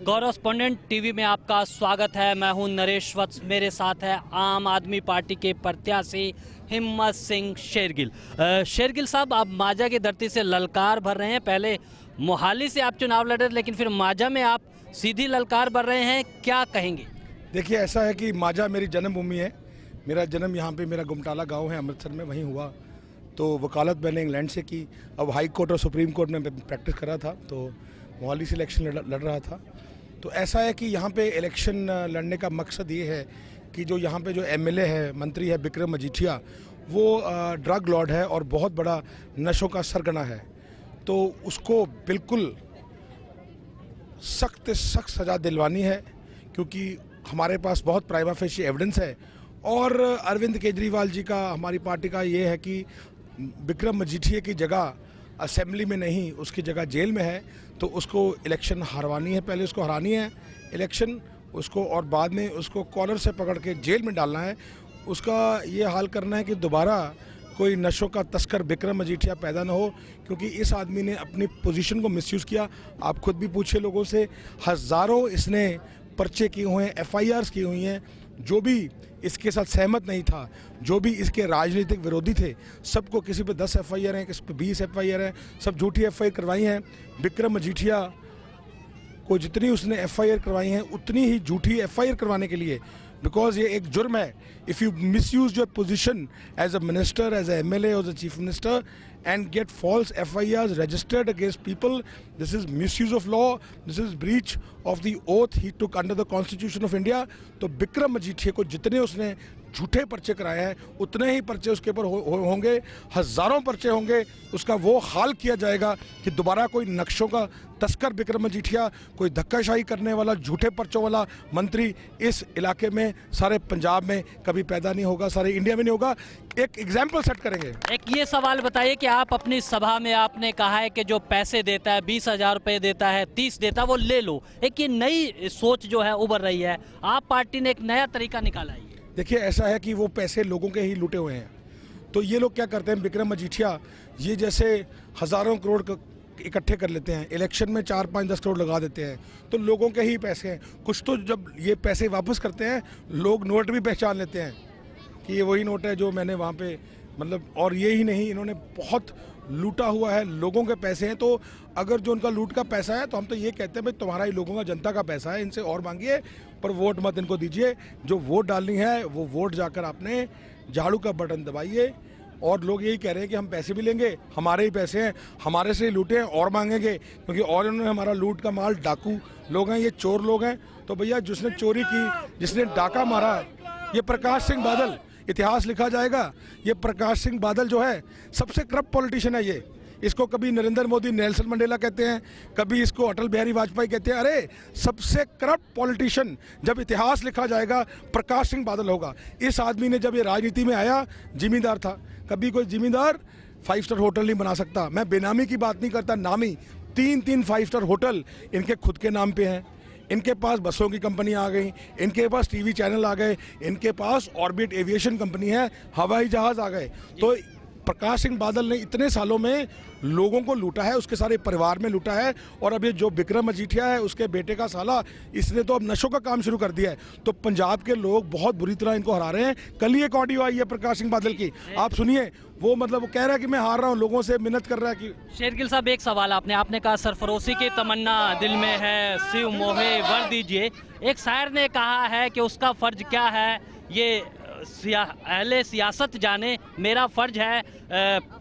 Correspondent TV में आपका स्वागत है। मैं हूं नरेश वत्स, मेरे साथ है आम आदमी पार्टी के प्रत्याशी हिम्मत सिंह शेरगिल। शेरगिल साहब, आप माजा की धरती से ललकार भर रहे हैं। पहले मोहाली से आप चुनाव लड़े, लेकिन फिर माजा में आप सीधी ललकार भर रहे हैं, क्या कहेंगे? देखिए, ऐसा है कि माजा मेरी जन्मभूमि है। मेरा जन्म यहाँ पे, मेरा गुमटाला गांव है अमृतसर में, वहीं हुआ। तो वकालत मैंने इंग्लैंड से की। अब हाई कोर्ट और सुप्रीम कोर्ट में प्रैक्टिस करा था, तो मोहाली से इलेक्शन लड़ रहा था। तो ऐसा है कि यहाँ पे इलेक्शन लड़ने का मकसद ये है कि जो यहाँ पे जो एमएलए है, मंत्री है बिक्रम मजीठिया, वो ड्रग लॉर्ड है और बहुत बड़ा नशों का सरगना है। तो उसको बिल्कुल सख्त सज़ा दिलवानी है, क्योंकि हमारे पास बहुत प्राइमा फेशी एविडेंस है। और अरविंद केजरीवाल जी का, हमारी पार्टी का ये है कि बिक्रम मजीठिया की जगह असेंबली में नहीं, उसकी जगह जेल में है। तो उसको इलेक्शन हरवानी है, पहले उसको हरानी है इलेक्शन उसको, और बाद में उसको कॉलर से पकड़ के जेल में डालना है। उसका ये हाल करना है कि दोबारा कोई नशों का तस्कर बिक्रम मजीठिया पैदा ना हो, क्योंकि इस आदमी ने अपनी पोजीशन को मिसयूज़ किया। आप खुद भी पूछिए लोगों से, हज़ारों इसने पर्चे किए हुए हैं, FIRs की हुई हैं। जो भी इसके साथ सहमत नहीं था, जो भी इसके राजनीतिक विरोधी थे, सबको, किसी पे 10 FIR हैं, किसी पे 20 FIR हैं, सब झूठी FIR करवाई हैं। बिक्रम मजीठिया को जितनी उसने FIR करवाई हैं, उतनी ही झूठी FIR करवाने के लिए, बिकॉज ये एक जुर्म है। If you misuse your position as a minister, as a MLA और chief minister and get false FIRs registered against people, this is misuse of law, this is breach of the oath he took under the Constitution of India। तो बिक्रम मजीठिया को जितने उसने झूठे पर्चे कराए हैं, उतने ही पर्चे उसके ऊपर होंगे, हज़ारों पर्चे होंगे। उसका वो हाल किया जाएगा कि दोबारा कोई नक्शों का तस्कर बिक्रम मजीठिया, कोई धक्काशाही करने वाला, झूठे पर्चों वाला मंत्री इस इलाके में, सारे पंजाब में कभी पैदा नहीं होगा, सारे इंडिया में नहीं होगा। एक एग्जाम्पल सेट करेंगे। एक ये सवाल बताइए कि आप अपनी सभा में आपने कहा है कि जो पैसे देता है, 20,000 रुपये देता है, 30 देता है, वो ले लो। एक ये नई सोच जो है उभर रही है, आप पार्टी ने एक नया तरीका निकाला है। देखिए, ऐसा है कि वो पैसे लोगों के ही लूटे हुए हैं। तो ये लोग क्या करते हैं, बिक्रम मजीठिया ये जैसे हज़ारों करोड़ इकट्ठे कर लेते हैं, इलेक्शन में 4, 5, 10 करोड़ लगा देते हैं, तो लोगों के ही पैसे हैं। कुछ तो जब ये पैसे वापस करते हैं, लोग नोट भी पहचान लेते हैं कि ये वही नोट है जो मैंने वहाँ पे, मतलब, और ये ही नहीं, इन्होंने बहुत लूटा हुआ है, लोगों के पैसे हैं। तो अगर जो उनका लूट का पैसा है, तो हम तो ये कहते हैं भाई तुम्हारा ही लोगों का, जनता का पैसा है, इनसे और मांगिए, पर वोट मत इनको दीजिए। जो वोट डालनी है वो वोट जाकर आपने झाड़ू का बटन दबाइए। और लोग यही कह रहे हैं कि हम पैसे भी लेंगे, हमारे ही पैसे हैं, हमारे से ही लूटे हैं और मांगेंगे, क्योंकि और इन्होंने हमारा लूट का माल, डाकू लोग हैं, ये चोर लोग हैं। तो भैया, जिसने चोरी की, जिसने डाका मारा, ये प्रकाश सिंह बादल, इतिहास लिखा जाएगा। ये प्रकाश सिंह बादल जो है सबसे करप्ट पॉलिटिशियन है। ये, इसको कभी नरेंद्र मोदी नेल्सन मंडेला कहते हैं, कभी इसको अटल बिहारी वाजपेयी कहते हैं। अरे, सबसे करप्ट पॉलिटिशियन जब इतिहास लिखा जाएगा, प्रकाश सिंह बादल होगा। इस आदमी ने जब ये राजनीति में आया, जिम्मेदार था। कभी कोई जिम्मेदार 5 स्टार होटल नहीं बना सकता। मैं बेनामी की बात नहीं करता, नामी 3-3 5 स्टार होटल इनके खुद के नाम पे हैं। इनके पास बसों की कंपनी आ गई, इनके पास TV चैनल आ गए, इनके पास ऑर्बिट एविएशन कंपनी है, हवाई जहाज़ आ गए। तो प्रकाश सिंह बादल ने इतने सालों में लोगों को लूटा है, उसके सारे परिवार में लूटा है। और अब ये जो बिक्रम मजीठिया है, उसके बेटे का साला, इसने तो अब नशों का काम शुरू कर दिया है। तो पंजाब के लोग बहुत बुरी तरह इनको हरा रहे हैं। कल ही एक ऑडियो आई है प्रकाश सिंह बादल की, आप सुनिए। वो मतलब वो कह रहा है कि मैं हार रहा हूँ, लोगों से मिन्नत कर रहा है कि। शेरगिल साहब, एक सवाल आपने कहा सरफरोशी की तमन्ना दिल में है, शिव मोहे वर दीजिए। एक शायर ने कहा है कि उसका फर्ज क्या है ये अहले सियासत जाने, मेरा फर्ज है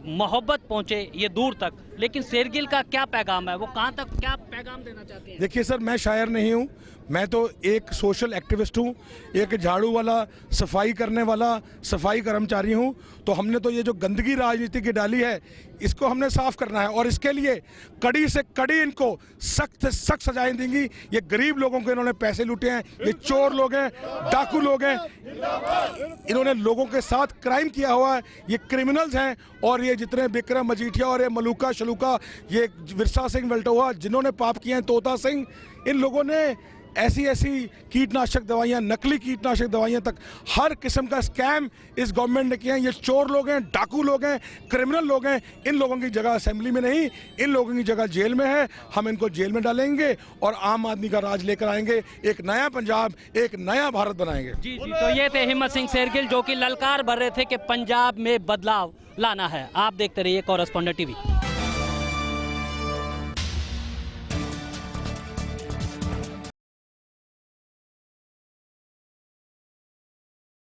मोहब्बत पहुंचे ये दूर तक। लेकिन शेरगिल का क्या पैगाम है, वो कहां तक क्या पैगाम देना चाहते हैं? देखिए सर, मैं शायर नहीं हूँ, मैं तो एक सोशल एक्टिविस्ट हूँ, एक झाड़ू वाला, सफाई करने वाला, सफाई कर्मचारी हूँ। तो हमने तो ये जो गंदगी राजनीति की डाली है, इसको हमने साफ करना है, और इसके लिए कड़ी से कड़ी इनको सख्त से सख्त सजाएं देंगी। ये गरीब लोगों को इन्होंने पैसे लूटे हैं, ये चोर लोग हैं, डाकू लोग हैं, इन्होंने लोगों के साथ क्राइम किया हुआ है, ये क्रिमिनल्स हैं। और ये जितने बिक्रम मजीठिया और ये मलूका शलूका, ये विरसा सिंह वल्टोहा, जिन्होंने पाप किए हैं, तोता सिंह, इन लोगों ने ऐसी ऐसी कीटनाशक दवाइयाँ, नकली कीटनाशक दवाइयाँ तक हर किस्म का स्कैम इस गवर्नमेंट ने किया है। ये चोर लोग हैं, डाकू लोग हैं, क्रिमिनल लोग हैं। इन लोगों की जगह असेंबली में नहीं, इन लोगों की जगह जेल में है। हम इनको जेल में डालेंगे और आम आदमी का राज लेकर आएंगे। एक नया पंजाब, एक नया भारत बनाएंगे। जी जी, तो ये थे हिम्मत सिंह शेरगिल जो कि ललकार भर रहे थे कि पंजाब में बदलाव लाना है। आप देखते रहिए कॉरेस्पॉन्डेंट टीवी।